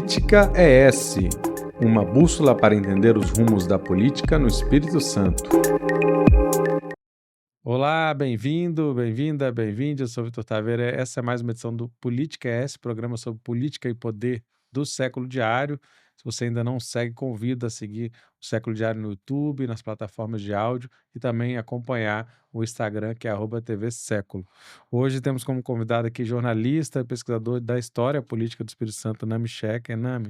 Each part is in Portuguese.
Política ES, uma bússola para entender os rumos da política no Espírito Santo. Olá, bem-vindo, bem-vinda, bem-vinde. Eu sou Vitor Taveira. Essa é mais uma edição do Política ES, programa sobre política e poder do Século Diário. Se você ainda não segue, convido a seguir o Século Diário no YouTube, nas plataformas de áudio e também acompanhar o Instagram, que é @tvséculo. Hoje temos como convidado aqui jornalista e pesquisador da história política do Espírito Santo, Nami Checa. Nami,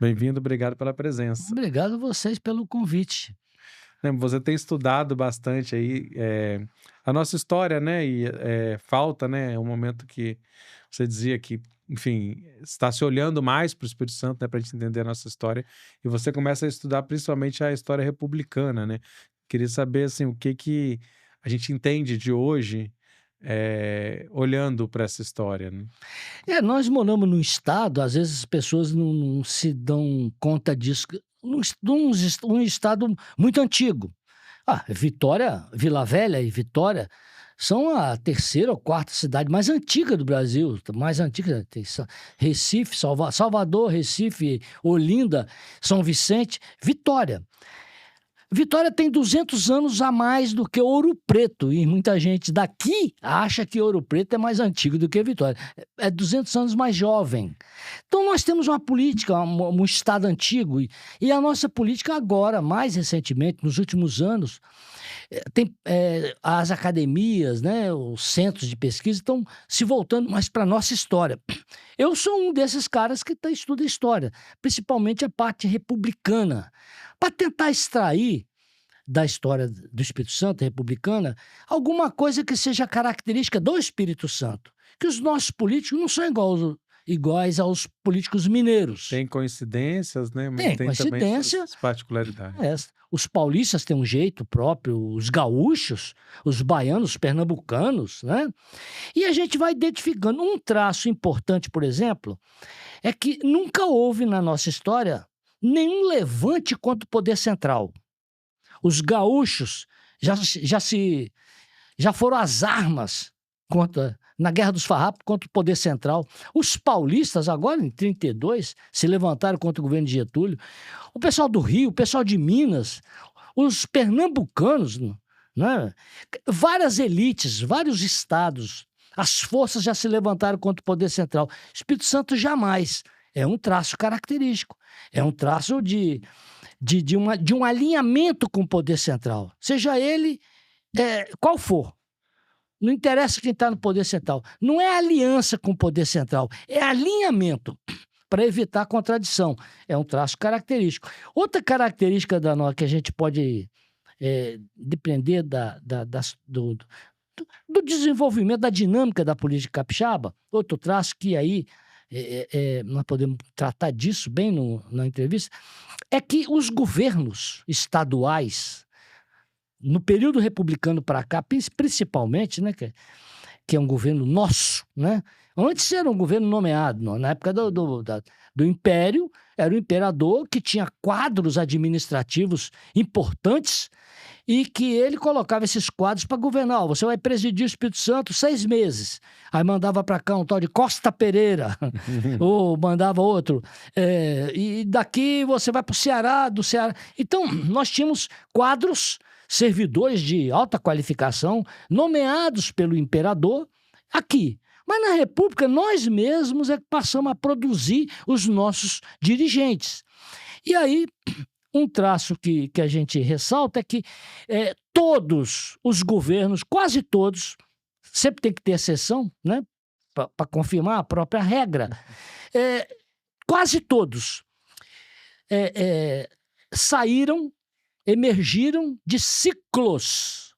bem-vindo, obrigado pela presença. Obrigado a vocês pelo convite. Nami, você tem estudado bastante aí a nossa história, né? E falta, né? É um momento que você dizia que, enfim, está se olhando mais para o Espírito Santo, né, para a gente entender a nossa história, e você começa a estudar principalmente a história republicana, né? Queria saber, assim, o que a gente entende de hoje, olhando para essa história, né? Nós moramos num estado, às vezes as pessoas não se dão conta disso, um estado muito antigo. Vitória, Vila Velha e Vitória são a terceira ou quarta cidade mais antiga do Brasil, mais antiga, tem Recife, Salvador, Recife, Olinda, São Vicente, Vitória. Vitória tem 200 anos a mais do que Ouro Preto, e muita gente daqui acha que Ouro Preto é mais antigo do que Vitória. É 200 anos mais jovem. Então nós temos uma política, um estado antigo, e a nossa política agora, mais recentemente, nos últimos anos, tem as academias, né, os centros de pesquisa estão se voltando mais para a nossa história. Eu sou um desses caras que estuda história, principalmente a parte republicana, para tentar extrair da história do Espírito Santo republicana alguma coisa que seja característica do Espírito Santo. Que os nossos políticos não são iguais aos políticos mineiros. Tem coincidências, né? Mas Tem tem também coincidência. suas particularidades. Os paulistas têm um jeito próprio, os gaúchos, os baianos, os pernambucanos, né? E a gente vai identificando. Um traço importante, por exemplo, é que nunca houve na nossa história nenhum levante contra o poder central. Os gaúchos já foram às armas na Guerra dos Farrapos contra o poder central. Os paulistas, agora em 1932, se levantaram contra o governo de Getúlio. O pessoal do Rio, o pessoal de Minas, os pernambucanos, né? Várias elites, vários estados, as forças já se levantaram contra o poder central. Espírito Santo jamais. É um traço característico. É um traço de um alinhamento com o poder central. Seja ele qual for. Não interessa quem está no poder central. Não é aliança com o poder central, é alinhamento para evitar contradição. É um traço característico. Outra característica que a gente pode depender do desenvolvimento, da dinâmica da política capixaba, outro traço que aí nós podemos tratar disso bem na entrevista, é que os governos estaduais, no período republicano para cá, principalmente, né, que é um governo nosso, né? Antes era um governo nomeado, na época do Império, era o imperador que tinha quadros administrativos importantes e que ele colocava esses quadros para governar. Você vai presidir o Espírito Santo 6 meses. Aí mandava para cá um tal de Costa Pereira, ou mandava outro. E daqui você vai para o Ceará, do Ceará. Então, nós tínhamos quadros, servidores de alta qualificação, nomeados pelo imperador aqui. Mas na República, nós mesmos é que passamos a produzir os nossos dirigentes. E aí, um traço que a gente ressalta é que todos os governos, quase todos, sempre tem que ter exceção, né, para confirmar a própria regra, quase todos emergiram de ciclos.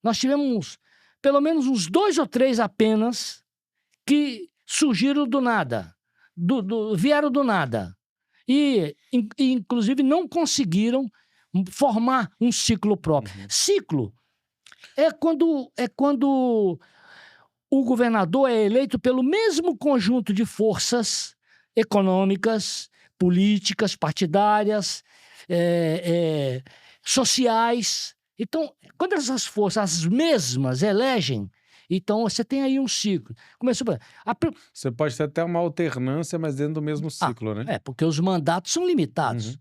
Nós tivemos pelo menos uns 2 ou 3 apenas que surgiram do nada, vieram do nada. E, inclusive, não conseguiram formar um ciclo próprio. Uhum. Ciclo é quando o governador é eleito pelo mesmo conjunto de forças econômicas, políticas, partidárias, sociais. Então, quando essas forças, as mesmas, elegem Então, você tem aí um ciclo. Começou Você pode ter até uma alternância, mas dentro do mesmo ciclo, né? porque os mandatos são limitados. Uhum.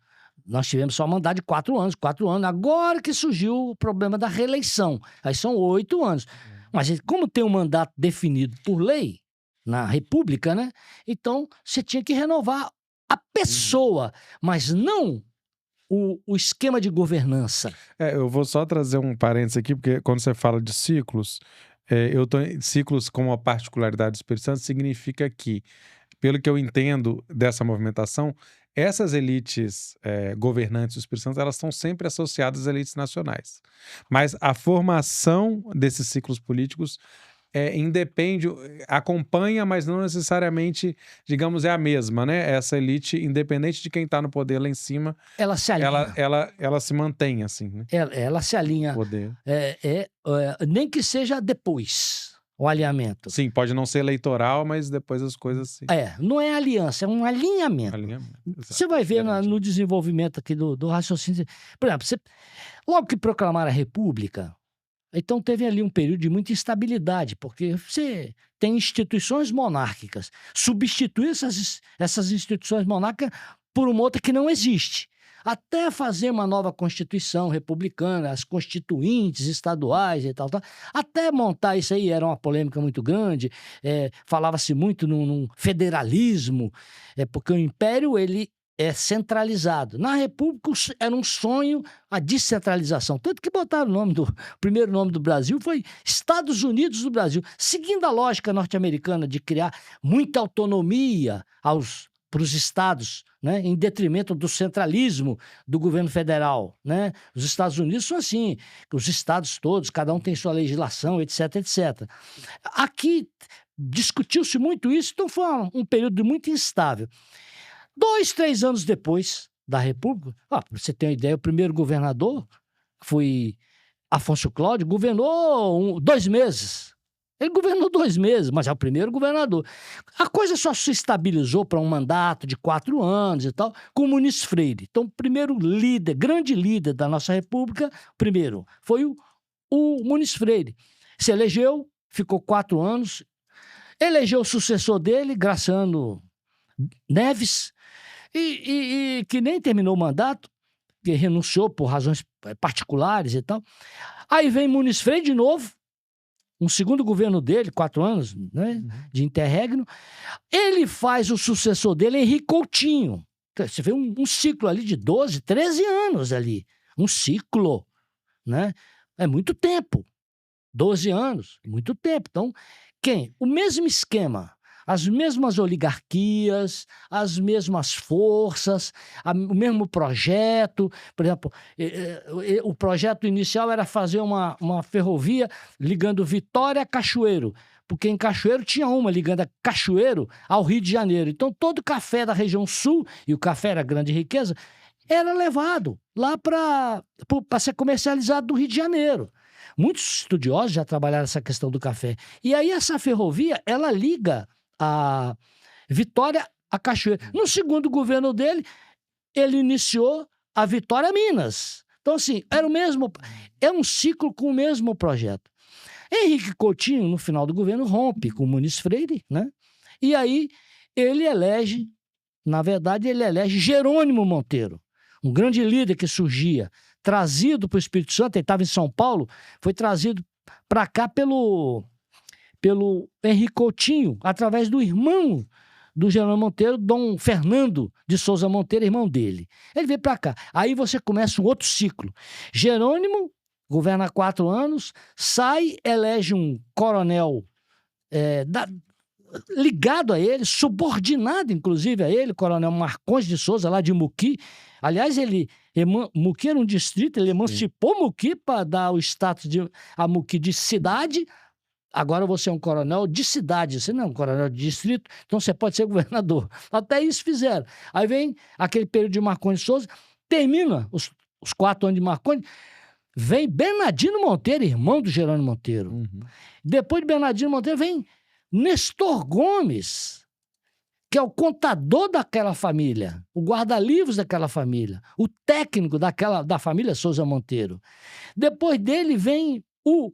Nós tivemos só mandato de 4 anos, 4 anos. Agora que surgiu o problema da reeleição. Aí são 8 anos. Mas como tem um mandato definido por lei, na República, né? Então, você tinha que renovar a pessoa, mas não o esquema de governança. Eu vou só trazer um parênteses aqui, porque quando você fala de ciclos, ciclos com uma particularidade do Espírito Santo significa que, pelo que eu entendo dessa movimentação, essas elites governantes do Espírito Santo, elas estão sempre associadas às elites nacionais. Mas a formação desses ciclos políticos independe, acompanha, mas não necessariamente, digamos, é a mesma, né? Essa elite, independente de quem está no poder lá em cima, Ela se alinha. ela se mantém assim, né? Ela se alinha. Poder. Nem que seja depois o alinhamento. Sim, pode não ser eleitoral, mas depois as coisas sim. Não é aliança, é um alinhamento. Você vai ver no desenvolvimento aqui do raciocínio. Por exemplo, logo que proclamaram a República, então teve ali um período de muita instabilidade, porque você tem instituições monárquicas. Substituir essas instituições monárquicas por uma outra que não existe. Até fazer uma nova Constituição republicana, as constituintes estaduais e tal. Até montar isso aí era uma polêmica muito grande. Falava-se muito num federalismo, porque o Império ele é centralizado. Na República era um sonho a descentralização. Tanto que botaram o primeiro nome do Brasil foi Estados Unidos do Brasil, seguindo a lógica norte-americana de criar muita autonomia para os estados, né, em detrimento do centralismo do governo federal, né? Os Estados Unidos são assim, os estados todos, cada um tem sua legislação, etc, etc. Aqui discutiu-se muito isso, então foi um período muito instável. 2, 3 anos depois da República, pra você ter uma ideia, o primeiro governador foi Afonso Cláudio, governou 2 meses. Ele governou 2 meses, mas é o primeiro governador. A coisa só se estabilizou para um mandato de 4 anos e tal, com o Muniz Freire. Então, o primeiro líder, grande líder da nossa República, primeiro, foi o Muniz Freire. Se elegeu, ficou 4 anos, elegeu o sucessor dele, Graciano Neves, e que nem terminou o mandato, que renunciou por razões particulares e tal. Aí vem Muniz Freire de novo, um segundo governo dele, 4 anos, né, de interregno. Ele faz o sucessor dele, Henrique Coutinho. Você vê um ciclo ali de 12, 13 anos ali. Um ciclo, né? É muito tempo. 12 anos, muito tempo. Então, o mesmo esquema. As mesmas oligarquias, as mesmas forças, o mesmo projeto. Por exemplo, o projeto inicial era fazer uma ferrovia ligando Vitória a Cachoeiro, porque em Cachoeiro tinha uma ligando a Cachoeiro ao Rio de Janeiro. Então, todo o café da região sul, e o café era grande riqueza, era levado lá para ser comercializado no Rio de Janeiro. Muitos estudiosos já trabalharam essa questão do café. E aí essa ferrovia, ela liga a Vitória a Cachoeiro. No segundo governo dele, ele iniciou a Vitória Minas. Então, assim, é um ciclo com o mesmo projeto. Henrique Coutinho, no final do governo, rompe com o Muniz Freire, né? E aí ele elege Jerônimo Monteiro, um grande líder que surgia, trazido para o Espírito Santo, ele estava em São Paulo, foi trazido para cá pelo Henrique Coutinho, através do irmão do Jerônimo Monteiro, Dom Fernando de Souza Monteiro, irmão dele. Ele veio para cá. Aí você começa um outro ciclo. Jerônimo governa 4 anos, sai, elege um coronel ligado a ele, subordinado inclusive a ele, o coronel Marcondes de Souza, lá de Muqui. Aliás, Muqui era um distrito, ele emancipou Muqui para dar o status a Muqui de cidade. Agora você é um coronel de cidade, você não é um coronel de distrito, então você pode ser governador. Até isso fizeram. Aí vem aquele período de Marcondes de Souza, termina os 4 anos de Marcondes, vem Bernardino Monteiro, irmão do Jerônimo Monteiro. Depois de Bernardino Monteiro vem Nestor Gomes, que é o contador daquela família, o guarda-livros daquela família, o técnico da família Souza Monteiro. Depois dele vem o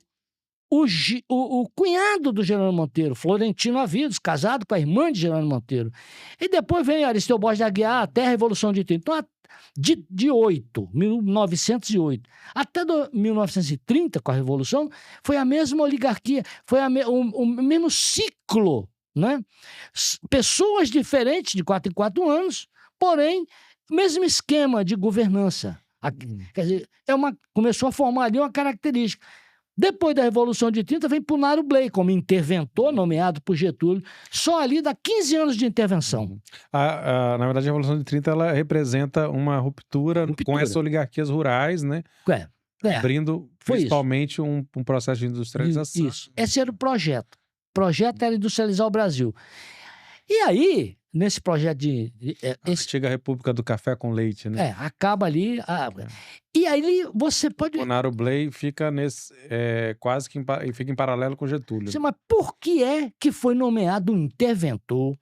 o cunhado do Jerônimo Monteiro, Florentino Avidos, casado com a irmã de Jerônimo Monteiro. E depois vem Aristeu Borges de Aguiar até a Revolução de 30. Então, de 1908, até 1930, com a Revolução, foi a mesma oligarquia, foi o mesmo ciclo, né? Pessoas diferentes de 4 em 4 anos, porém, mesmo esquema de governança. Quer dizer, começou a formar ali uma característica. Depois da Revolução de 30, vem Punaro Bley como interventor, nomeado por Getúlio. Só ali dá 15 anos de intervenção. Na verdade, a Revolução de 30 ela representa uma ruptura com essas oligarquias rurais, né? Abrindo principalmente um processo de industrialização. Isso. Esse era o projeto. O projeto era industrializar o Brasil. E aí, nesse projeto a antiga República do Café com Leite, né? Acaba ali. E aí você pode... Punaro Bley fica quase que fica em paralelo com Getúlio. Mas por que é que foi nomeado um interventor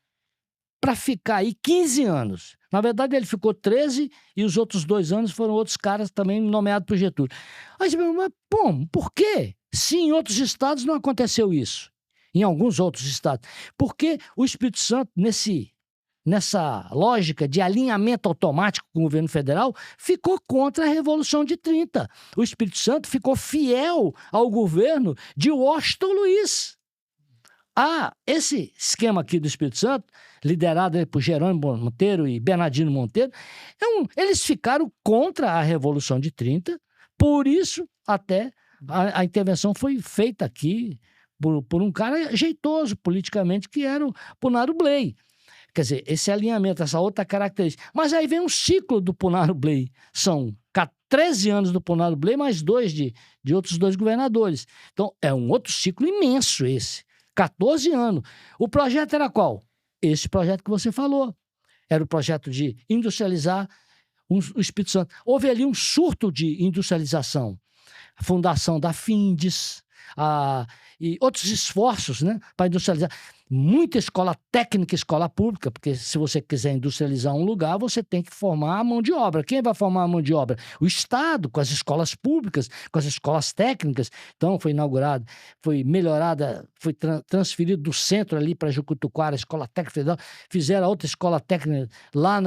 para ficar aí 15 anos? Na verdade, ele ficou 13 e os outros 2 anos foram outros caras também nomeados por Getúlio. Aí você pergunta, mas por quê? Se em outros estados não aconteceu isso. Em alguns outros estados. Porque o Espírito Santo, nessa lógica de alinhamento automático com o governo federal, ficou contra a Revolução de 30. O Espírito Santo ficou fiel ao governo de Washington Luiz. Esse esquema aqui do Espírito Santo, liderado por Jerônimo Monteiro e Bernardino Monteiro, eles ficaram contra a Revolução de 30, por isso até a intervenção foi feita aqui por um cara jeitoso politicamente, que era o Punaro Bley. Quer dizer, esse alinhamento, essa outra característica. Mas aí vem um ciclo do Punaro Bley. São 13 anos do Punaro Bley, mais 2 de outros 2 governadores. Então, é um outro ciclo imenso esse. 14 anos. O projeto era qual? Esse projeto que você falou. Era o projeto de industrializar o Espírito Santo. Houve ali um surto de industrialização. A fundação da Findes, e outros esforços, né, para industrializar. Muita escola técnica, escola pública, porque se você quiser industrializar um lugar, você tem que formar a mão de obra. Quem vai formar a mão de obra? O Estado, com as escolas públicas, com as escolas técnicas. Então, foi inaugurada, foi melhorada, foi transferido do centro ali para Jucutuquara, a escola técnica federal. Fizeram outra escola técnica lá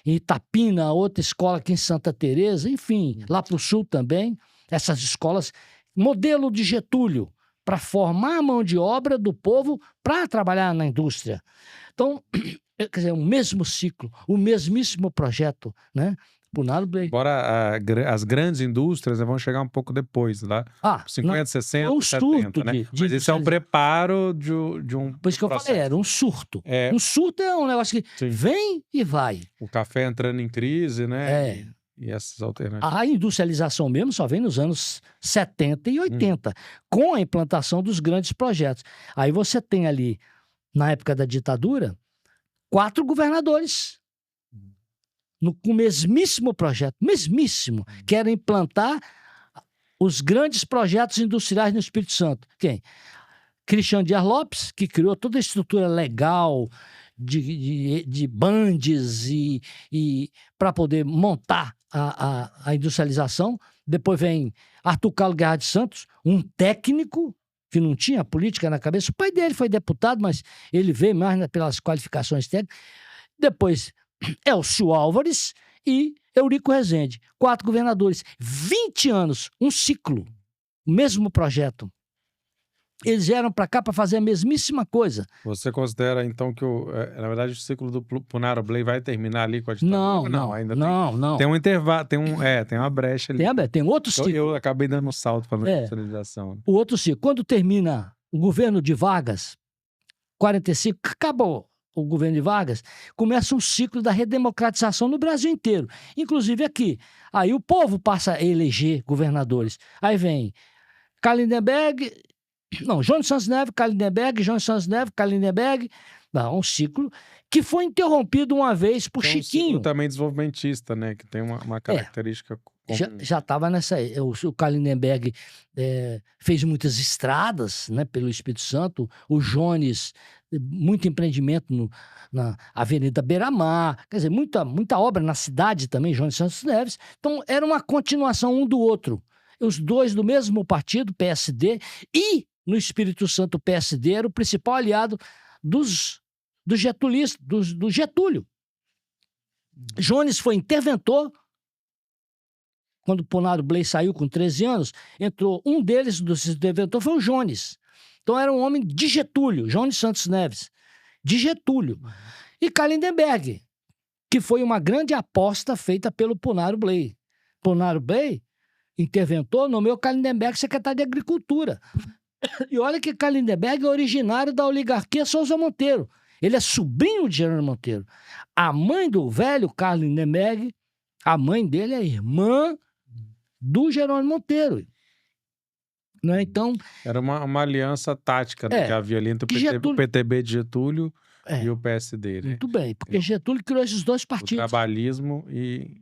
em Itapina, outra escola aqui em Santa Teresa, enfim, lá para o sul também. Essas escolas, modelo de Getúlio, para formar a mão de obra do povo para trabalhar na indústria. Então, quer dizer, o mesmo ciclo, o mesmíssimo projeto, né? Punaro Bley. Embora as grandes indústrias vão chegar um pouco depois, lá. 50, 60, um 70, né? Mas isso é um preparo de um Por isso que eu falei, era um surto. Um surto é um negócio que vem e vai. O café entrando em crise, né? E essas alternativas. A industrialização mesmo só vem nos anos 70 e 80, com a implantação dos grandes projetos. Aí você tem ali, na época da ditadura, 4 governadores com o mesmíssimo projeto, que era implantar os grandes projetos industriais no Espírito Santo. Quem? Cristiano Dias Lopes, que criou toda a estrutura legal de bandes e para poder montar a industrialização. Depois vem Arthur Carlos Guerra de Santos, um técnico que não tinha política na cabeça. O pai dele foi deputado, mas ele veio mais pelas qualificações técnicas. Depois Elcio Álvares e Eurico Rezende. 4 governadores, 20 anos, um ciclo, o mesmo projeto. Eles vieram para cá para fazer a mesmíssima coisa. Você considera, então, que, na verdade, o ciclo do Punaro Bley vai terminar ali com a ditadura? Não. Tem um intervalo, tem uma brecha ali. Tem outro ciclo. Eu acabei dando um salto para a industrialização. O outro ciclo. Quando termina o governo de Vargas, 45, acabou o governo de Vargas, começa um ciclo da redemocratização no Brasil inteiro, inclusive aqui. Aí o povo passa a eleger governadores. Aí vem João de Santos Neves, Kahlenberg, um ciclo que foi interrompido uma vez por Chiquinho. Um ciclo também desenvolvimentista, né? Que tem uma característica comum. Já estava nessa... O Kahlenberg fez muitas estradas, né, pelo Espírito Santo. O Jones, muito empreendimento na Avenida Beira-Mar. Quer dizer, muita obra na cidade também, João de Santos Neves. Então, era uma continuação um do outro. os dois do mesmo partido, PSD, e no Espírito Santo o PSD era o principal aliado dos getulistas, do Getúlio. Jones foi interventor. Quando o Ponaro Bley saiu com 13 anos, entrou um deles, dos interventores, foi o Jones. Então era um homem de Getúlio, Jones Santos Neves, de Getúlio. E Kallenberg, que foi uma grande aposta feita pelo Ponaro Bley. Ponaro Bley, interventor, nomeou Kallenberg secretário de Agricultura. E olha que Kallenberg é originário da oligarquia Souza Monteiro. Ele é sobrinho de Jerônimo Monteiro. A mãe do velho Kallenberg, a mãe dele é irmã do Jerônimo Monteiro. Né? Então, era uma aliança tática, né, que havia ali entre o PTB de Getúlio e o PSD. Né? Muito bem, porque Getúlio criou esses dois partidos. O trabalhismo e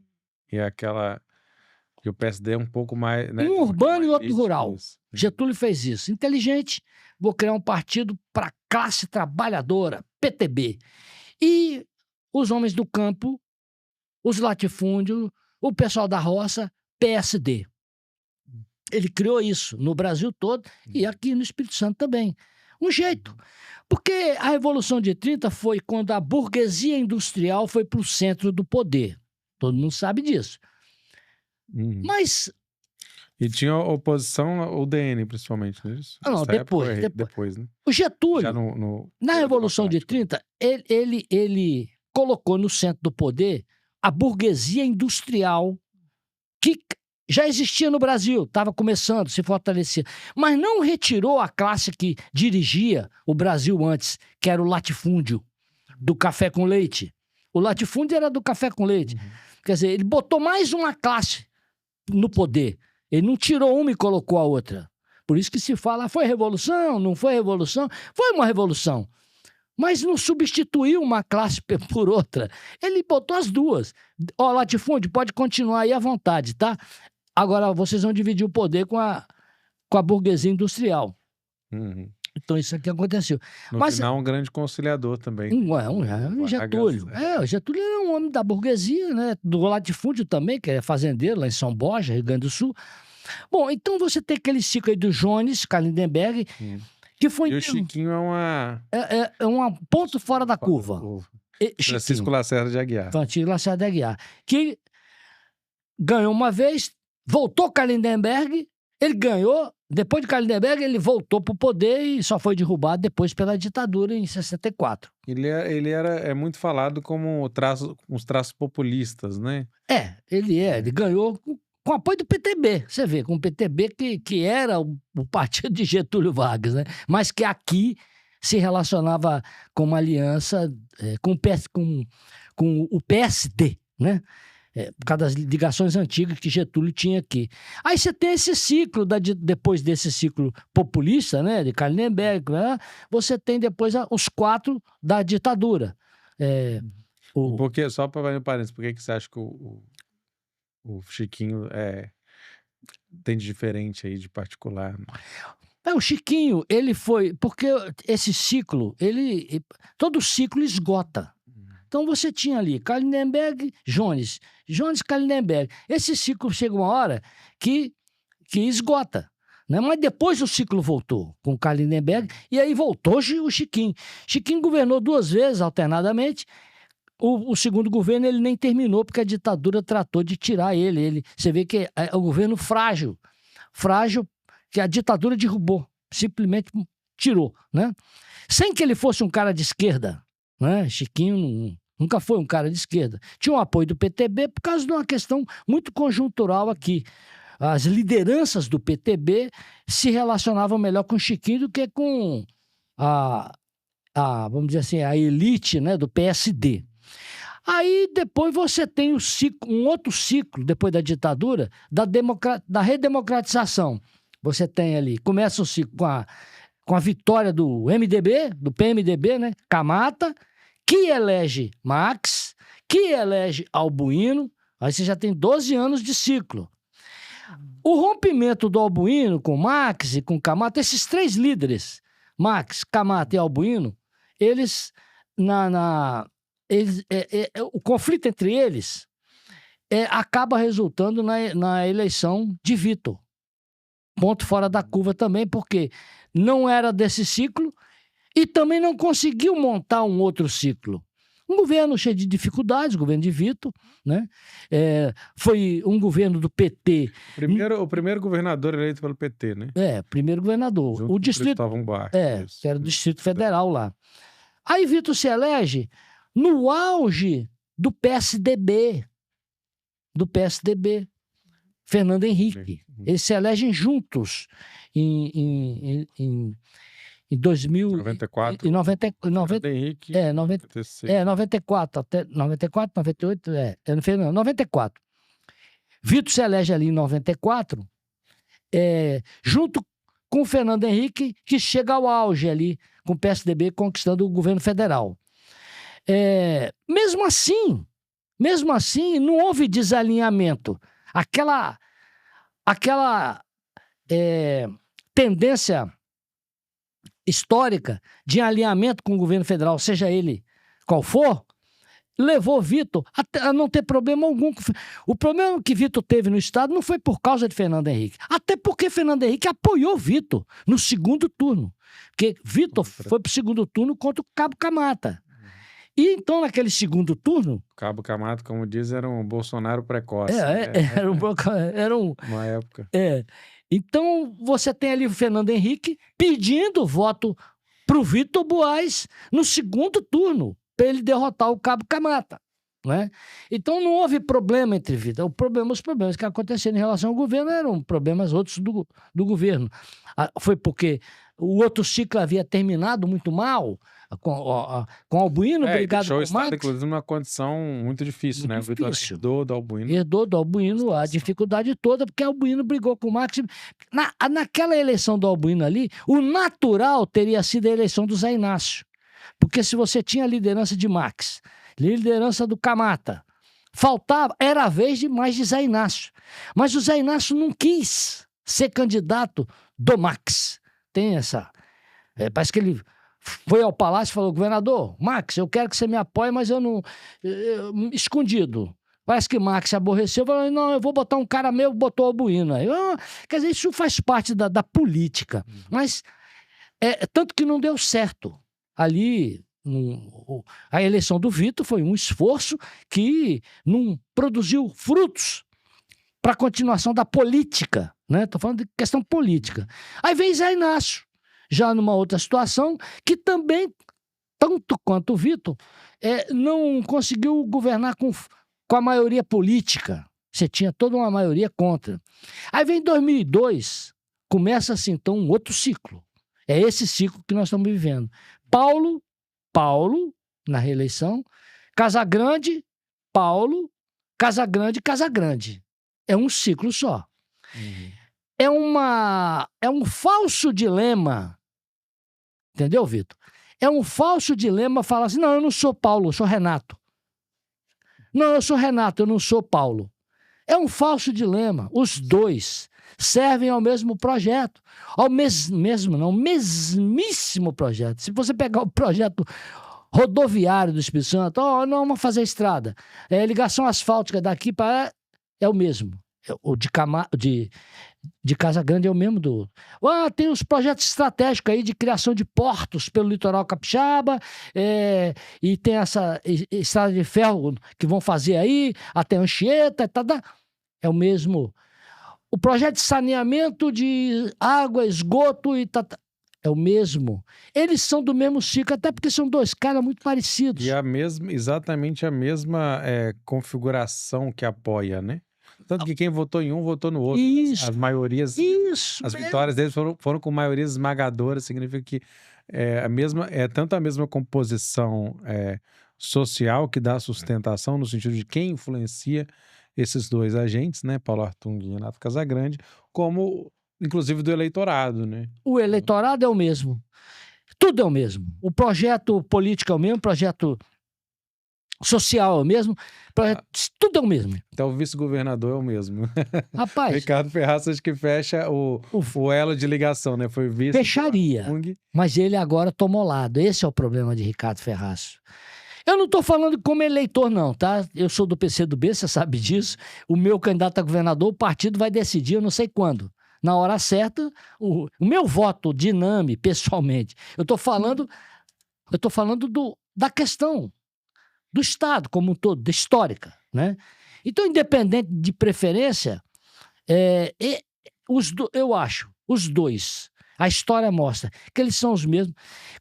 o PSD é um pouco mais... Né, um urbano e outro rural. Getúlio fez isso. Inteligente, vou criar um partido para a classe trabalhadora, PTB. E os homens do campo, os latifúndios, o pessoal da roça, PSD. Ele criou isso no Brasil todo e aqui no Espírito Santo também. Um jeito. Porque a Revolução de 30 foi quando a burguesia industrial foi para o centro do poder. Todo mundo sabe disso. Mas... E tinha oposição ao DN, principalmente, não é isso? Não, depois, né? O Getúlio, na Revolução de 30, ele colocou no centro do poder a burguesia industrial que já existia no Brasil, estava começando, se fortalecia, mas não retirou a classe que dirigia o Brasil antes, que era o latifúndio, do café com leite. O latifúndio era do café com leite. Quer dizer, ele botou mais uma classe no poder. Ele não tirou uma e colocou a outra. Por isso que se fala, foi revolução, não foi revolução? Foi uma revolução. Mas não substituiu uma classe por outra. Ele botou as duas. Ó, latifúndio, pode continuar aí à vontade, tá? Agora, vocês vão dividir o poder com a burguesia industrial. Então, isso aqui aconteceu. Mas final, um grande conciliador também. Getúlio. O Getúlio era um homem da burguesia, né? Do latifúndio também, que é fazendeiro lá em São Borja, Rio Grande do Sul. Bom, então você tem aquele ciclo aí do Jones, Kallenberg, que foi... E o Chiquinho é um ponto fora da curva. Francisco Lacerda de Aguiar. Francisco Lacerda de Aguiar. Que ganhou uma vez, voltou Kallenberg, ele ganhou, depois de Kallenberg ele voltou para o poder e só foi derrubado depois pela ditadura em 64. Ele é muito falado como uns traços populistas, né? Ele ganhou com apoio do PTB, você vê, com o PTB que era o partido de Getúlio Vargas, né? Mas que aqui se relacionava com uma aliança com o PSD, né? Por causa das ligações antigas que Getúlio tinha aqui. Aí você tem esse ciclo, depois desse ciclo populista, né, de Kallenberg, você tem depois os 4 da ditadura. Porque, só para fazer um parênteses, por que você acha que o Chiquinho tem de diferente aí, de particular? O Chiquinho, ele foi... Porque esse ciclo, todo ciclo esgota. Então você tinha ali Kallenberg, Jones, Kallenberg. Esse ciclo chega uma hora que esgota, né? Mas depois o ciclo voltou com Kallenberg e aí voltou o Chiquinho. Chiquinho governou 2 vezes alternadamente. O segundo governo ele nem terminou porque a ditadura tratou de tirar ele. Você vê que é um governo frágil que a ditadura derrubou, simplesmente tirou, né? Sem que ele fosse um cara de esquerda, né? Chiquinho nunca foi um cara de esquerda. Tinha o apoio do PTB por causa de uma questão muito conjuntural aqui. As lideranças do PTB se relacionavam melhor com o Chiquinho do que com vamos dizer assim, a elite, né, do PSD. Aí depois você tem um outro ciclo, depois da ditadura, da redemocratização. Você tem ali, começa o ciclo com a vitória do MDB, do PMDB, né, Camata, que elege Marx, que elege Albuíno. Aí você já tem 12 anos de ciclo. O rompimento do Albuíno com Marx e com Camata, esses 3 líderes, Marx, Camata e Albuíno, o conflito entre eles acaba resultando na eleição de Vitor. ponto fora da curva também, porque não era desse ciclo e também não conseguiu montar um outro ciclo. Um governo cheio de dificuldades, o governo de Vitor, né? Foi um governo do PT. O primeiro governador eleito pelo PT, né? Primeiro governador. Junto O com distrito, Cristóvão Buarque. que era o Distrito Federal lá. Aí Vitor se elege no auge do PSDB. Fernando Henrique. Eles se elegem juntos em 2000, 94. em 90, Fernando Henrique. 94, até 94, 98, não, 94. Vitor se elege ali em 94, junto com o Fernando Henrique, que chega ao auge ali, com o PSDB conquistando o governo federal. Mesmo assim, não houve desalinhamento. Aquela tendência histórica de alinhamento com o governo federal, seja ele qual for, levou Vitor a não ter problema algum. O problema que Vitor teve no Estado não foi por causa de Fernando Henrique, até porque Fernando Henrique apoiou Vitor no segundo turno, porque Vitor foi para o segundo turno contra o Cabo Camata. E então, naquele segundo turno... Cabo Camata, como diz, era um Bolsonaro precoce. Era uma época. Então, você tem ali o Fernando Henrique pedindo voto para o Vitor Buarque no segundo turno, para ele derrotar o Cabo Camata. Né? Então, não houve problema entre Vitor. Os problemas que aconteceram em relação ao governo eram problemas outros do governo. Foi porque o outro ciclo havia terminado muito mal, com Albuíno brigado com o Estado, Marx. inclusive, numa condição muito difícil, né? O Vitor herdou do Albuíno. Herdou do Albuíno a dificuldade toda, porque Albuíno brigou com o Marx. Naquela eleição do Albuíno ali, o natural teria sido a eleição do Zé Inácio. Porque se você tinha a liderança de Marx, liderança do Camata, era a vez de Zé Inácio. Mas o Zé Inácio não quis ser candidato do Marx. Tem essa... parece que ele foi ao palácio e falou: governador, Marx, eu quero que você me apoie, mas eu não... escondido. Parece que Marx se aborreceu, falou: não, eu vou botar um cara meu, botou o Albuíno. Quer dizer, isso faz parte da política. Mas, tanto que não deu certo. Ali, a eleição do Vitor foi um esforço que não produziu frutos para a continuação da política. Estou falando de questão política. Aí vem Zé Inácio, já numa outra situação, que também, tanto quanto o Vitor, não conseguiu governar com a maioria política. Você tinha toda uma maioria contra. Aí vem 2002, começa-se então um outro ciclo. É esse ciclo que nós estamos vivendo. Paulo, na reeleição, Casagrande, Paulo, Casagrande. É um ciclo só. É um falso dilema. Entendeu, Vitor? É um falso dilema falar assim: não, eu não sou Paulo, eu sou Renato. Não, eu sou Renato, eu não sou Paulo. É um falso dilema. Os dois servem ao mesmo projeto. Ao mesmíssimo projeto. Se você pegar o projeto rodoviário do Espírito Santo, não, vamos fazer estrada. Ligação asfáltica daqui para... É o mesmo. O de Casagrande é o mesmo do... tem os projetos estratégicos aí de criação de portos pelo litoral capixaba, e tem essa estrada de ferro que vão fazer aí, até Anchieta, é o mesmo. O projeto de saneamento de água, esgoto, é o mesmo. Eles são do mesmo ciclo, até porque são dois caras muito parecidos. E exatamente a mesma configuração que apoia, né? Tanto que quem votou em um, votou no outro. Isso. As maiorias... As vitórias deles foram com maiorias esmagadoras, significa que tanto a mesma composição social que dá sustentação, no sentido de quem influencia esses dois agentes, né? Paulo Artung e Renato Casagrande, como, inclusive, do eleitorado, né? O eleitorado é o mesmo. Tudo é o mesmo. O projeto político é o mesmo, o projeto social é o mesmo, tudo é o mesmo. Então o vice-governador é o mesmo. Rapaz... Ricardo Ferraz, acho que fecha o elo de ligação, né? Foi vice... Fecharia, mas ele agora tomou lado. Esse é o problema de Ricardo Ferraz. Eu não estou falando como eleitor, não, tá? Eu sou do PCdoB, você sabe disso. O meu candidato a governador, o partido vai decidir, eu não sei quando. na hora certa, o meu voto dinâmico, pessoalmente, eu estou falando da questão do Estado como um todo, da histórica, né? Então, independente de preferência, eu acho, os dois, a história mostra que eles são os mesmos.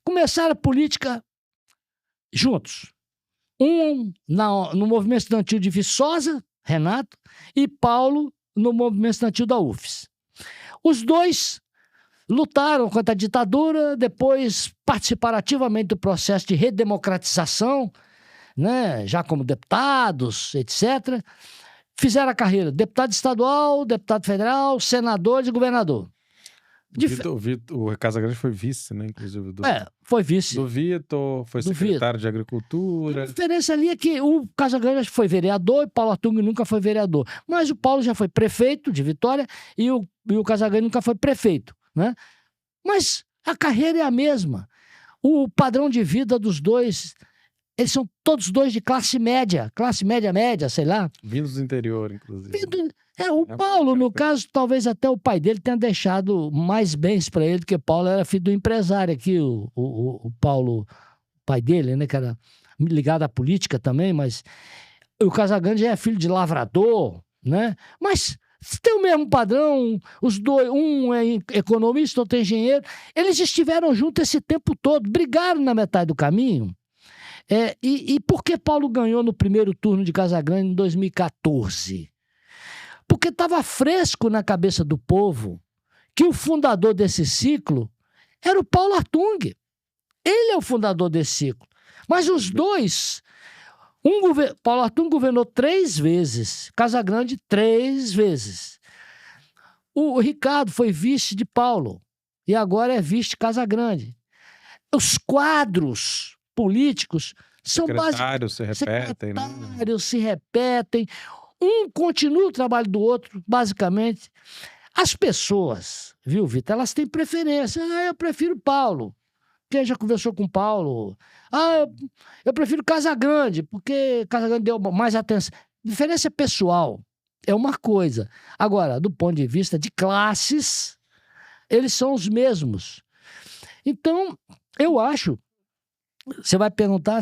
Começaram a política juntos. No movimento estudantil de Viçosa, Renato, e Paulo no movimento estudantil da UFES. Os dois lutaram contra a ditadura, depois participaram ativamente do processo de redemocratização, né, já como deputados, etc. Fizeram a carreira, deputado estadual, deputado federal, senador e governador. O Casagrande foi vice, né? Inclusive. Foi vice. Do Vitor, foi secretário de Agricultura. A diferença ali é que o Casagrande foi vereador e Paulo Artung nunca foi vereador. Mas o Paulo já foi prefeito de Vitória e o Casagrande nunca foi prefeito, né? Mas a carreira é a mesma. O padrão de vida dos dois, eles são todos dois de classe média, sei lá. Vindos do interior, inclusive. O Paulo, no caso, talvez até o pai dele tenha deixado mais bens para ele, porque Paulo era filho do empresário aqui, o Paulo, o pai dele, né, que era ligado à política também, mas o Casagrande é filho de lavrador, né? Mas tem o mesmo padrão, os dois, um é economista, outro é engenheiro, eles estiveram juntos esse tempo todo, brigaram na metade do caminho. E por que Paulo ganhou no primeiro turno de Casagrande em 2014? Porque estava fresco na cabeça do povo que o fundador desse ciclo era o Paulo Artung. Ele é o fundador desse ciclo. Mas os dois, Paulo Artung governou 3 vezes, Casagrande 3 vezes. O Ricardo foi vice de Paulo e agora é vice de Casagrande. Os quadros políticos são secretários se repetem, né? Secretários se repetem. Um continua o trabalho do outro, basicamente. As pessoas, viu, Vitor, elas têm preferência. Eu prefiro Paulo. Quem já conversou com Paulo? Eu prefiro Casagrande, porque Casagrande deu mais atenção. Diferença pessoal é uma coisa. Agora, do ponto de vista de classes, eles são os mesmos. Então, eu acho... Você vai perguntar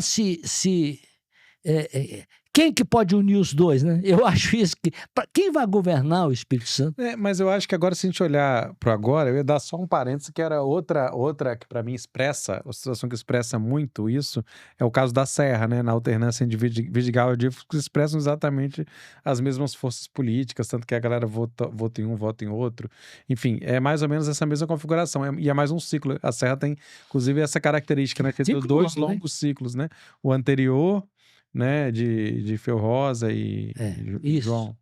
quem que pode unir os dois, né? Eu acho isso que... Quem vai governar o Espírito Santo? Mas eu acho que agora, se a gente olhar para agora, eu ia dar só um parênteses, que era outra que para mim expressa, a situação que expressa muito isso, é o caso da Serra, né? Na alternância de Vidigal e Divo, que expressam exatamente as mesmas forças políticas, tanto que a galera vota em um, vota em outro. Enfim, é mais ou menos essa mesma configuração. E é mais um ciclo. A Serra tem, inclusive, essa característica, né? Que tem 2 longos ciclos, né? O anterior, né, de Feu Rosa e João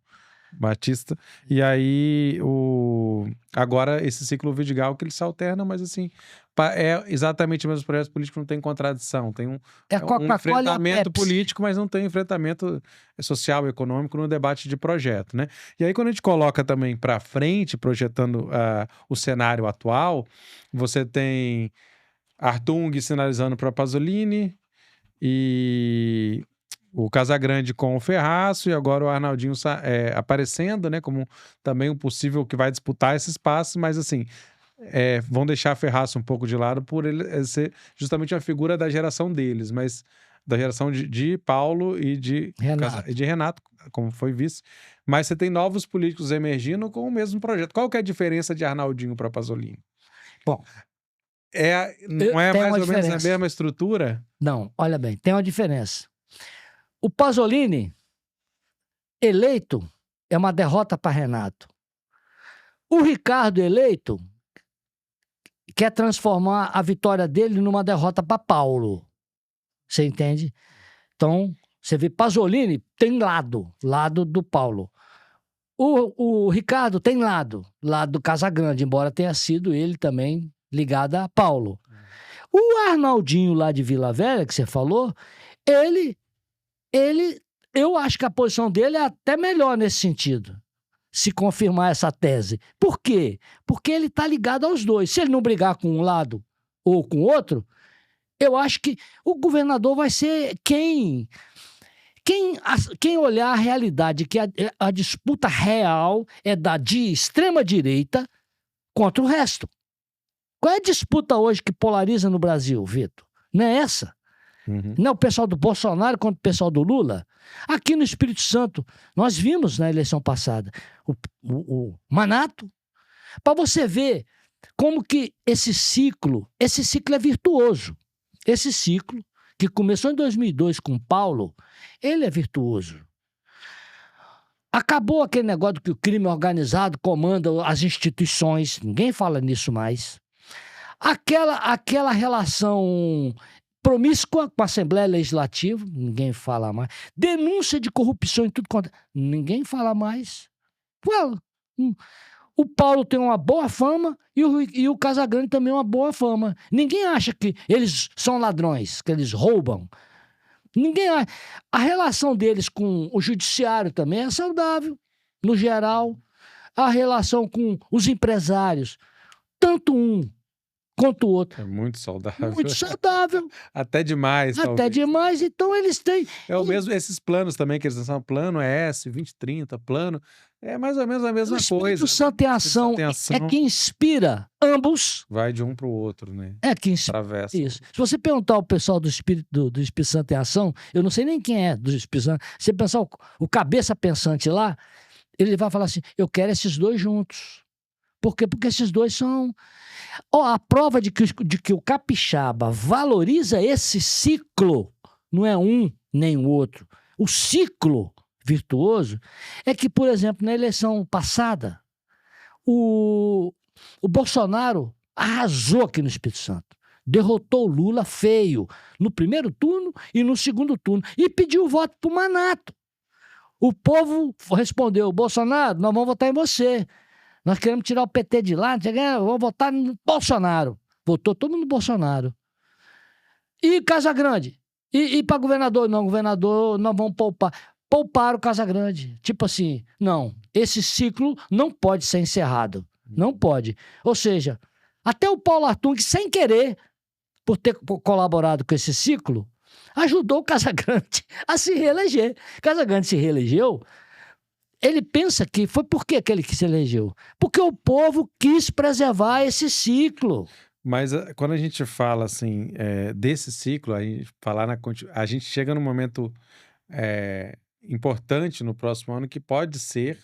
Batista. E aí, agora esse ciclo Vidigal que ele se alterna, mas assim, é exatamente o mesmo projeto político, não tem contradição. Tem um enfrentamento político, mas não tem enfrentamento social e econômico no debate de projeto, né? E aí, quando a gente coloca também para frente, projetando o cenário atual, você tem Artung sinalizando para Pasolini e o Casagrande com o Ferraço, e agora o Arnaldinho aparecendo, né, como também um possível que vai disputar esse espaço, mas assim, vão deixar Ferraço um pouco de lado por ele ser justamente a figura da geração deles, mas da geração de Paulo e de Renato, como foi vice. Mas você tem novos políticos emergindo com o mesmo projeto. Qual que é a diferença de Arnaldinho para Pasolini? Bom, não é mais ou menos a mesma estrutura? Não, olha bem, tem uma diferença. O Pasolini, eleito, é uma derrota para Renato. O Ricardo, eleito, quer transformar a vitória dele numa derrota para Paulo. Você entende? Então, você vê, Pasolini tem lado do Paulo. O Ricardo tem lado do Casagrande, embora tenha sido ele também ligado a Paulo. O Arnaldinho lá de Vila Velha, que você falou, eu acho que a posição dele é até melhor nesse sentido, se confirmar essa tese. Por quê? Porque ele está ligado aos dois. Se ele não brigar com um lado ou com o outro, eu acho que o governador vai ser quem olhar a realidade, que a disputa real é da de extrema-direita, contra o resto. Qual é a disputa hoje que polariza no Brasil, Vitor? Não é essa? Uhum. Não é o pessoal do Bolsonaro contra o pessoal do Lula? Aqui no Espírito Santo, nós vimos na eleição passada o Manato, para você ver como que esse ciclo é virtuoso. Esse ciclo, que começou em 2002 com Paulo, ele é virtuoso. Acabou aquele negócio de que o crime organizado comanda as instituições, ninguém fala nisso mais. Aquela relação promíscua com a Assembleia Legislativa, ninguém fala mais. Denúncia de corrupção em tudo quanto... Ninguém fala mais. O Paulo tem uma boa fama e o Casagrande também uma boa fama. Ninguém acha que eles são ladrões, que eles roubam. Ninguém acha. A relação deles com o judiciário também é saudável, no geral. A relação com os empresários, tanto um quanto o outro. É muito saudável. Muito saudável. Até demais, Até talvez. demais. Então eles têm... É o mesmo, esses planos também que eles lançaram, plano S, 2030, plano... É mais ou menos a mesma O Espírito coisa. Santo em ação é quem inspira ambos. Vai de um para o outro, né? É quem inspira. Atravessa. Isso. Se você perguntar ao pessoal do Espírito Santo em ação, eu não sei nem quem é do Espírito Santo. Se você pensar o cabeça pensante lá, ele vai falar assim: eu quero esses dois juntos. Por quê? Porque esses dois são... a prova de que o capixaba valoriza esse ciclo, não é um nem o outro. O ciclo virtuoso é que, por exemplo, na eleição passada, o Bolsonaro arrasou aqui no Espírito Santo. Derrotou o Lula feio no primeiro turno e no segundo turno e pediu voto para o Manato. O povo respondeu: Bolsonaro, nós vamos votar em você. Nós queremos tirar o PT de lá, vamos votar no Bolsonaro. Votou todo mundo no Bolsonaro. E Casagrande? E para governador? Não, governador, nós vamos poupar. Pouparam o Casagrande. Tipo assim, não, esse ciclo não pode ser encerrado. Não pode. Ou seja, até o Paulo Artung, sem querer, por ter colaborado com esse ciclo, ajudou o Casagrande a se reeleger. Casagrande se reelegeu, ele pensa que foi por que ele que se elegeu? Porque o povo quis preservar esse ciclo. Mas quando a gente fala assim, desse ciclo, a gente chega num momento importante no próximo ano que pode ser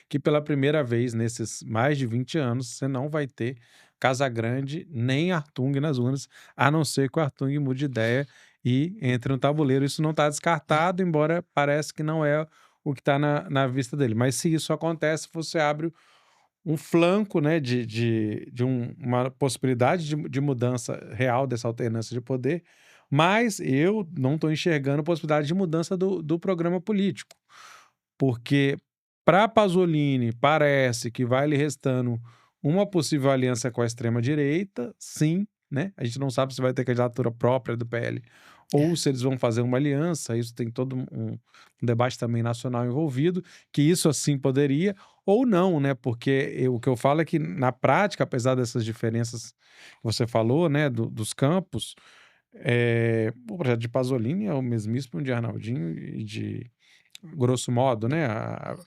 que pela primeira vez nesses mais de 20 anos você não vai ter Casagrande nem Artung nas urnas, a não ser que o Artung mude de ideia e entre no tabuleiro. Isso não está descartado, embora parece que não é o que está na vista dele. Mas se isso acontece, você abre um flanco, né, de uma possibilidade de mudança real dessa alternância de poder, mas eu não estou enxergando a possibilidade de mudança do programa político, porque para Pasolini parece que vai lhe restando uma possível aliança com a extrema-direita, sim, né? A gente não sabe se vai ter candidatura própria do PL ou se eles vão fazer uma aliança. Isso tem todo um debate também nacional envolvido, que isso assim poderia ou não, né? Porque o que eu falo é que na prática, apesar dessas diferenças que você falou, né, dos campos, o projeto de Pasolini é o mesmíssimo de Arnaldinho e de... grosso modo, né?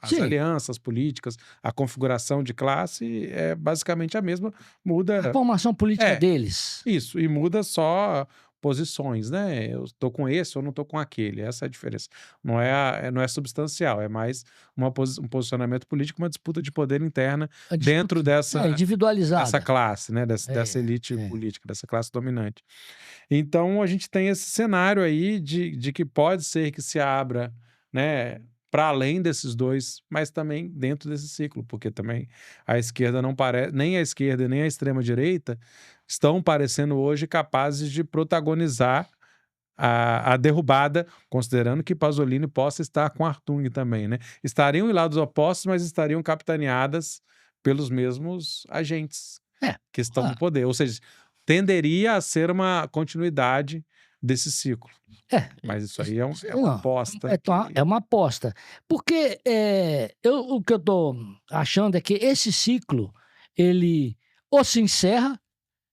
As Sim. alianças políticas, a configuração de classe é basicamente a mesma, muda... A formação política deles. Isso, e muda só posições, né? Eu estou com esse ou não estou com aquele, essa é a diferença. Não é substancial, é mais um posicionamento político, uma disputa de poder interna dentro dessa individualizada. classe, né? Dessa elite política, dessa classe dominante. Então, a gente tem esse cenário aí de que pode ser que se abra, né, para além desses dois, mas também dentro desse ciclo, porque também a esquerda não parece, nem a esquerda nem a extrema-direita estão parecendo hoje capazes de protagonizar a derrubada, considerando que Pasolini possa estar com Artung também, né? Estariam em lados opostos, mas estariam capitaneadas pelos mesmos agentes que estão no poder, ou seja, tenderia a ser uma continuidade desse ciclo. Mas isso aí é uma aposta. É uma aposta. Porque o que eu estou achando é que esse ciclo, ele ou se encerra,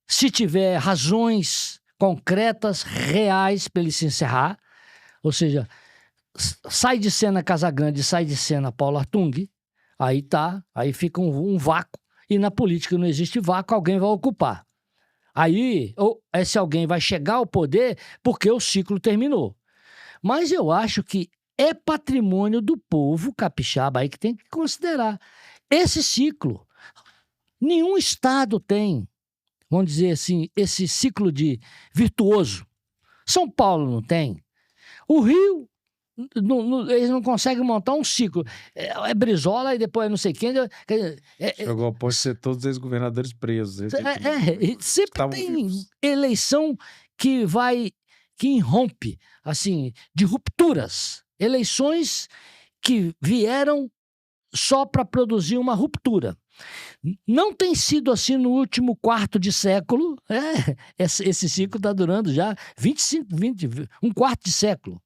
se tiver razões concretas, reais para ele se encerrar, ou seja, sai de cena Casagrande, sai de cena Paulo Artung, aí fica um vácuo, e na política não existe vácuo, alguém vai ocupar. Aí, esse alguém vai chegar ao poder porque o ciclo terminou. Mas eu acho que é patrimônio do povo capixaba aí que tem que considerar. Esse ciclo, nenhum estado tem, vamos dizer assim, esse ciclo de virtuoso. São Paulo não tem. O Rio, eles não conseguem montar um ciclo. É Brizola e depois não sei quem. Chegou ao ponto de ser todos os ex-governadores presos. Sempre estavam tem vivos. eleição que irrompe, assim, de rupturas. Eleições que vieram só para produzir uma ruptura. Não tem sido assim no último quarto de século. Esse ciclo está durando já um quarto de século.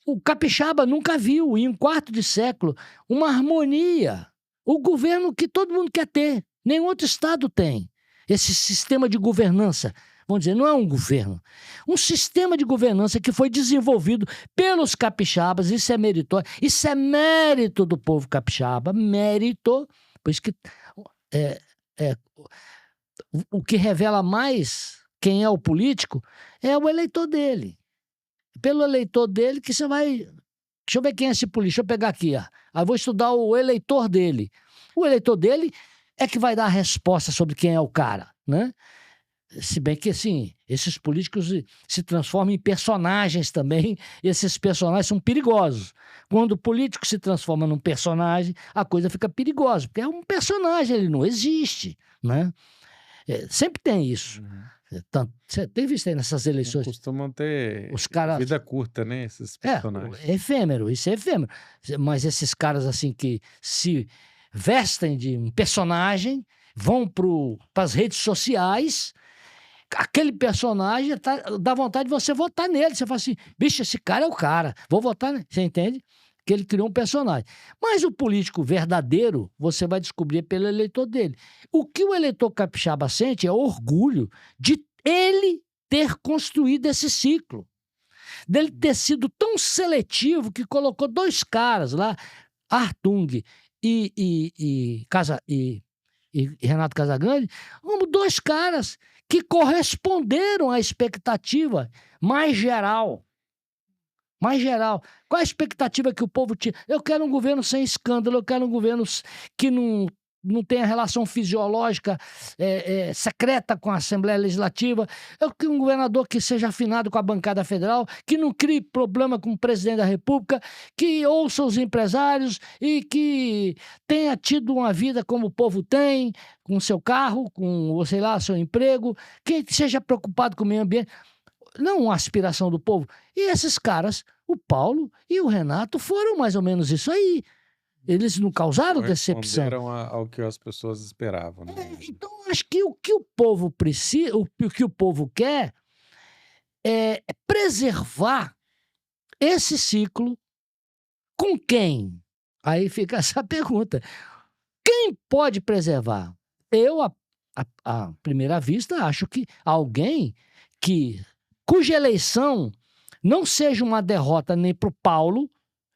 O capixaba nunca viu, em um quarto de século, uma harmonia. O governo que todo mundo quer ter. Nenhum outro estado tem. Esse sistema de governança. Vamos dizer, não é um governo. Um sistema de governança que foi desenvolvido pelos capixabas. Isso é meritório. Isso é mérito do povo capixaba. Mérito. Por isso que o que revela mais quem é o político é o eleitor dele. Pelo eleitor dele que você vai... Deixa eu ver quem é esse político. Deixa eu pegar aqui. Aí vou estudar o eleitor dele. O eleitor dele é que vai dar a resposta sobre quem é o cara, né? Se bem que, assim, esses políticos se transformam em personagens também. Esses personagens são perigosos. Quando o político se transforma num personagem, a coisa fica perigosa, porque é um personagem, ele não existe, né? Sempre tem isso. Você tem visto aí nessas eleições? Costumam ter Os caras... vida curta, né? Esses personagens. É efêmero, isso é efêmero. Mas esses caras, assim, que se vestem de um personagem, vão para as redes sociais, aquele personagem dá vontade de você votar nele. Você fala assim, bicho, esse cara é o cara, vou votar nele. Você entende? Que ele criou um personagem. Mas o político verdadeiro, você vai descobrir pelo eleitor dele. O que o eleitor capixaba sente é orgulho de ele ter construído esse ciclo. Dele ter sido tão seletivo que colocou dois caras lá, Artung e Renato Casagrande, como dois caras que corresponderam à expectativa mais geral. Mais geral. Qual a expectativa que o povo tinha? Eu quero um governo sem escândalo, eu quero um governo que não tenha relação fisiológica secreta com a Assembleia Legislativa. Eu quero um governador que seja afinado com a bancada federal, que não crie problema com o presidente da República, que ouça os empresários e que tenha tido uma vida como o povo tem, com seu carro, com, sei lá, seu emprego, que seja preocupado com o meio ambiente. Não uma aspiração do povo. E esses caras, o Paulo e o Renato, foram mais ou menos isso aí. Eles não causaram decepção. Responderam ao que as pessoas esperavam. Né? Então, acho que o que o povo precisa, o que o povo quer é preservar esse ciclo com quem? Aí fica essa pergunta. Quem pode preservar? Eu, à primeira vista, acho que alguém cuja eleição não seja uma derrota nem para o Paulo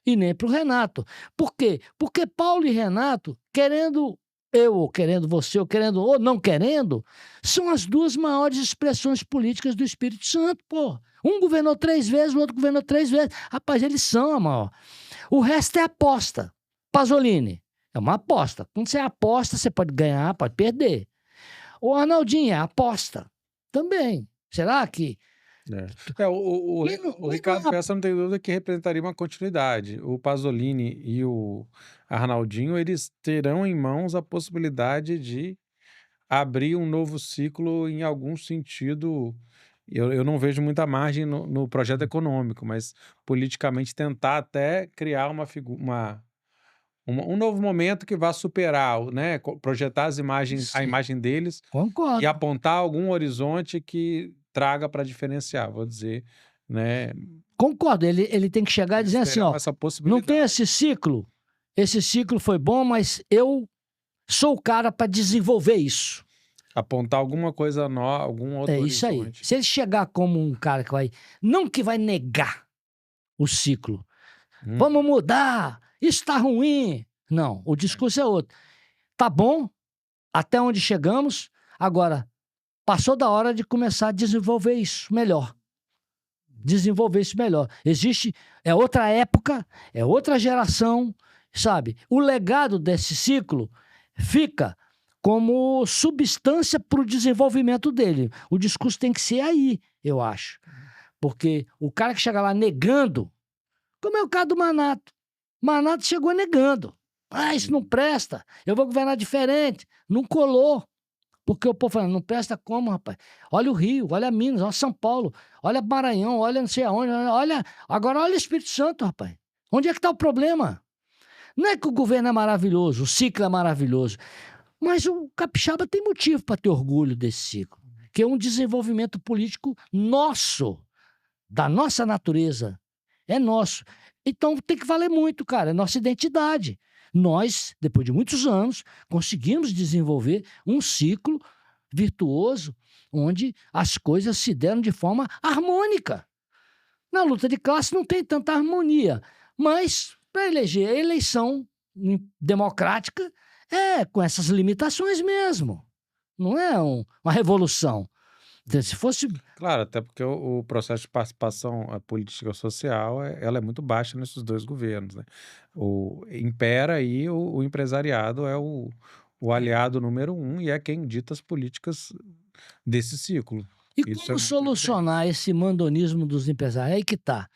e nem para o Renato. Por quê? Porque Paulo e Renato, querendo eu, ou querendo você, ou querendo ou não querendo, são as duas maiores expressões políticas do Espírito Santo, pô. Um governou 3 vezes, o outro governou 3 vezes. Rapaz, eles são a maior. O resto é aposta. Pasolini, é uma aposta. Quando você aposta, você pode ganhar, pode perder. O Arnaldinho é aposta também. Será que... O Ricardo Peça não tem dúvida que representaria uma continuidade. O Pasolini e o Arnaldinho, eles terão em mãos a possibilidade de abrir um novo ciclo em algum sentido. Eu não vejo muita margem no projeto econômico, mas politicamente tentar até criar um novo momento que vá superar, né? Projetar a imagem deles. Concordo. E apontar algum horizonte que traga para diferenciar, vou dizer, né? Concordo, ele tem que chegar e dizer assim, ó, não tem esse ciclo foi bom, mas eu sou o cara para desenvolver isso. Apontar alguma coisa nova, algum outro horizonte. Isso aí. Se ele chegar como um cara que vai negar o ciclo, vamos mudar, isso está ruim, Não, o discurso é outro. Tá bom, até onde chegamos, agora passou da hora de começar a desenvolver isso melhor. Desenvolver isso melhor. Existe, é outra época, é outra geração, sabe? O legado desse ciclo fica como substância para o desenvolvimento dele. O discurso tem que ser aí, eu acho. Porque o cara que chega lá negando, como é o caso do Manato. Manato chegou negando. Ah, isso não presta, eu vou governar diferente. Não colou. Porque o povo falando, não presta como, rapaz? Olha o Rio, olha Minas, olha São Paulo, olha Maranhão, olha não sei aonde, agora olha o Espírito Santo, rapaz. Onde é que está o problema? Não é que o governo é maravilhoso, o ciclo é maravilhoso, mas o capixaba tem motivo para ter orgulho desse ciclo, que é um desenvolvimento político nosso, da nossa natureza, é nosso. Então tem que valer muito, cara, é nossa identidade. Nós, depois de muitos anos, conseguimos desenvolver um ciclo virtuoso onde as coisas se deram de forma harmônica. Na luta de classe não tem tanta harmonia, mas para eleger a eleição democrática é com essas limitações mesmo. Não é uma revolução. Se fosse... Claro, até porque o processo de participação política social, ela é muito baixa nesses 2 governos, né. Impera aí o empresariado é o aliado número 1 e é quem dita as políticas desse ciclo. E Isso é como muito evidente. solucionar esse mandonismo dos empresários? Aí que tá.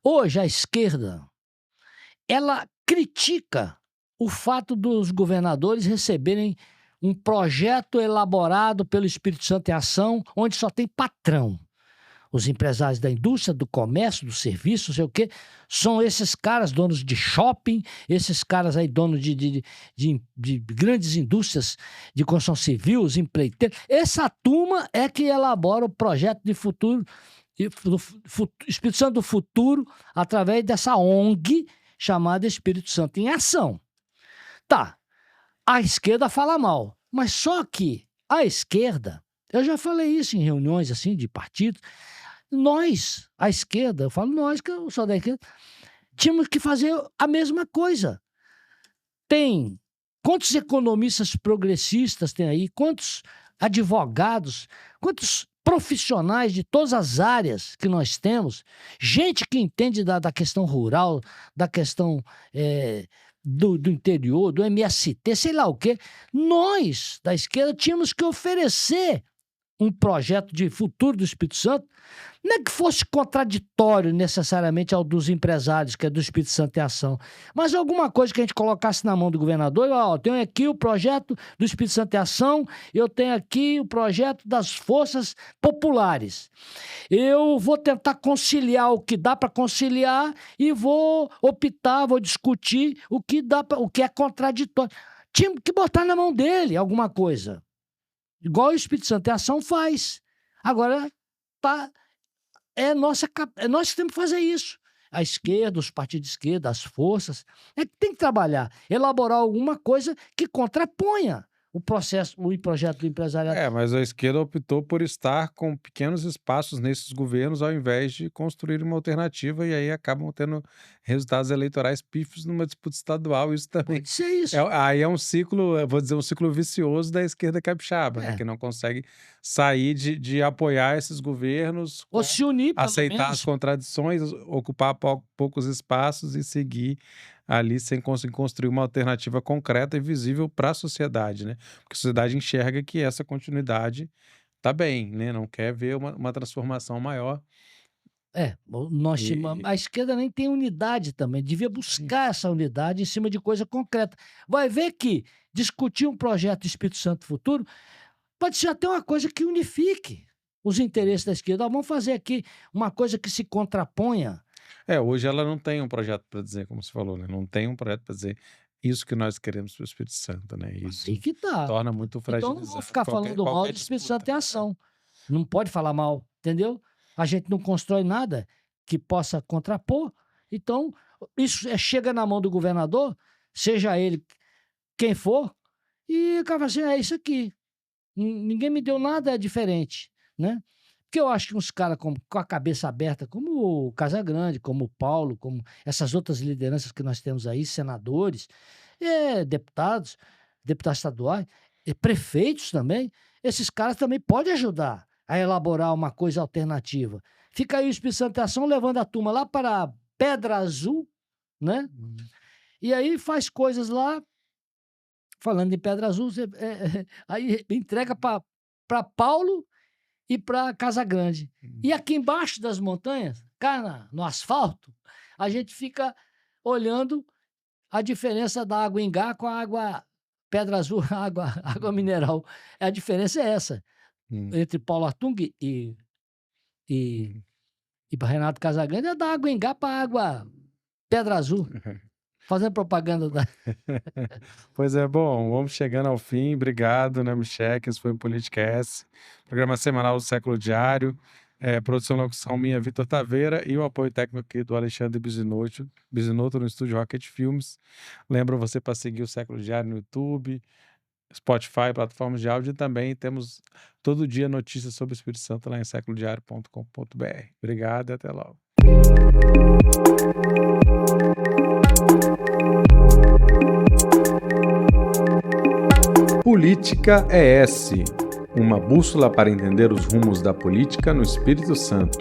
Hoje a esquerda, ela critica o fato dos governadores receberem um projeto elaborado pelo Espírito Santo em Ação, onde só tem patrão. Os empresários da indústria, do comércio, do serviço, não sei o quê, são esses caras donos de shopping, esses caras aí donos de grandes indústrias de construção civil, os empreiteiros. Essa turma é que elabora o projeto de futuro, do Espírito Santo do Futuro, através dessa ONG chamada Espírito Santo em Ação. Tá, a esquerda fala mal, mas só que a esquerda, eu já falei isso em reuniões assim de partidos, nós, a esquerda, eu falo nós, que eu sou da esquerda, tínhamos que fazer a mesma coisa. Tem quantos economistas progressistas tem aí, quantos advogados, quantos profissionais de todas as áreas que nós temos, gente que entende da questão rural, da questão do interior, do MST, sei lá o quê. Nós, da esquerda, tínhamos que oferecer um projeto de futuro do Espírito Santo, não é que fosse contraditório necessariamente ao dos empresários, que é do Espírito Santo em Ação, mas alguma coisa que a gente colocasse na mão do governador, ó, tenho aqui o projeto do Espírito Santo em Ação, eu tenho aqui o projeto das forças populares. Eu vou tentar conciliar o que dá para conciliar e vou optar, vou discutir o que dá o que é contraditório. Tinha que botar na mão dele alguma coisa. Igual o Espírito Santo em Ação faz. Agora, nós que temos que fazer isso. A esquerda, os partidos de esquerda, as forças, que tem que trabalhar, elaborar alguma coisa que contraponha o processo, o projeto do empresariado. Mas a esquerda optou por estar com pequenos espaços nesses governos, ao invés de construir uma alternativa, e aí acabam tendo resultados eleitorais pífios numa disputa estadual. Isso também Pode ser isso. aí é um ciclo, eu vou dizer, um ciclo vicioso da esquerda capixaba, né, É. que não consegue sair de apoiar esses governos, Ou se unir, pelo aceitar as menos. contradições, ocupar poucos espaços e seguir ali sem conseguir construir uma alternativa concreta e visível para a sociedade, né? Porque a sociedade enxerga que essa continuidade tá bem, né? Não quer ver uma transformação maior. E, A esquerda nem tem unidade também, devia buscar essa unidade em cima de coisa concreta. Vai ver que discutir um projeto do Espírito Santo Futuro pode ser até uma coisa que unifique os interesses da esquerda. Ó, vamos fazer aqui uma coisa que se contraponha. hoje ela não tem um projeto para dizer, como você falou, né? Não tem um projeto para dizer isso que nós queremos para o Espírito Santo, né? Aí Isso que tá. torna muito Então não vou fragilizado ficar falando mal qualquer do Espírito disputa. Santo em Ação. Não pode falar mal, entendeu? A gente não constrói nada que possa contrapor. Então, isso chega na mão do governador, seja ele quem for, e o cara fala assim, é isso aqui. Ninguém me deu nada diferente, né? Porque eu acho que uns caras com a cabeça aberta, como o Casagrande, como o Paulo, como essas outras lideranças que nós temos aí, senadores, deputados estaduais, prefeitos também, esses caras também podem ajudar a elaborar uma coisa alternativa. Fica aí o Espírito Santo em Ação levando a turma lá para Pedra Azul, né? E aí faz coisas lá, falando em Pedra Azul, aí entrega para Paulo e para Casa Grande. E aqui embaixo das montanhas, cá no asfalto, a gente fica olhando a diferença da água Ingá com a água Pedra Azul, água mineral. A diferença é essa, entre Paulo Artung e Renato Casagrande, é da água Ingá para a água Pedra Azul. Fazendo propaganda da... Pois é, bom, vamos chegando ao fim. Obrigado, né, Michel? Esse foi o Politicast, programa semanal do Século Diário. Produção e locução minha, Vitor Taveira, e o apoio técnico aqui do Alexandre Bisinotto no estúdio Rocket Filmes. Lembro você para seguir o Século Diário no YouTube, Spotify, plataformas de áudio, e também temos todo dia notícias sobre o Espírito Santo lá em séculodiario.com.br. Obrigado e até logo. Política ES, uma bússola para entender os rumos da política no Espírito Santo.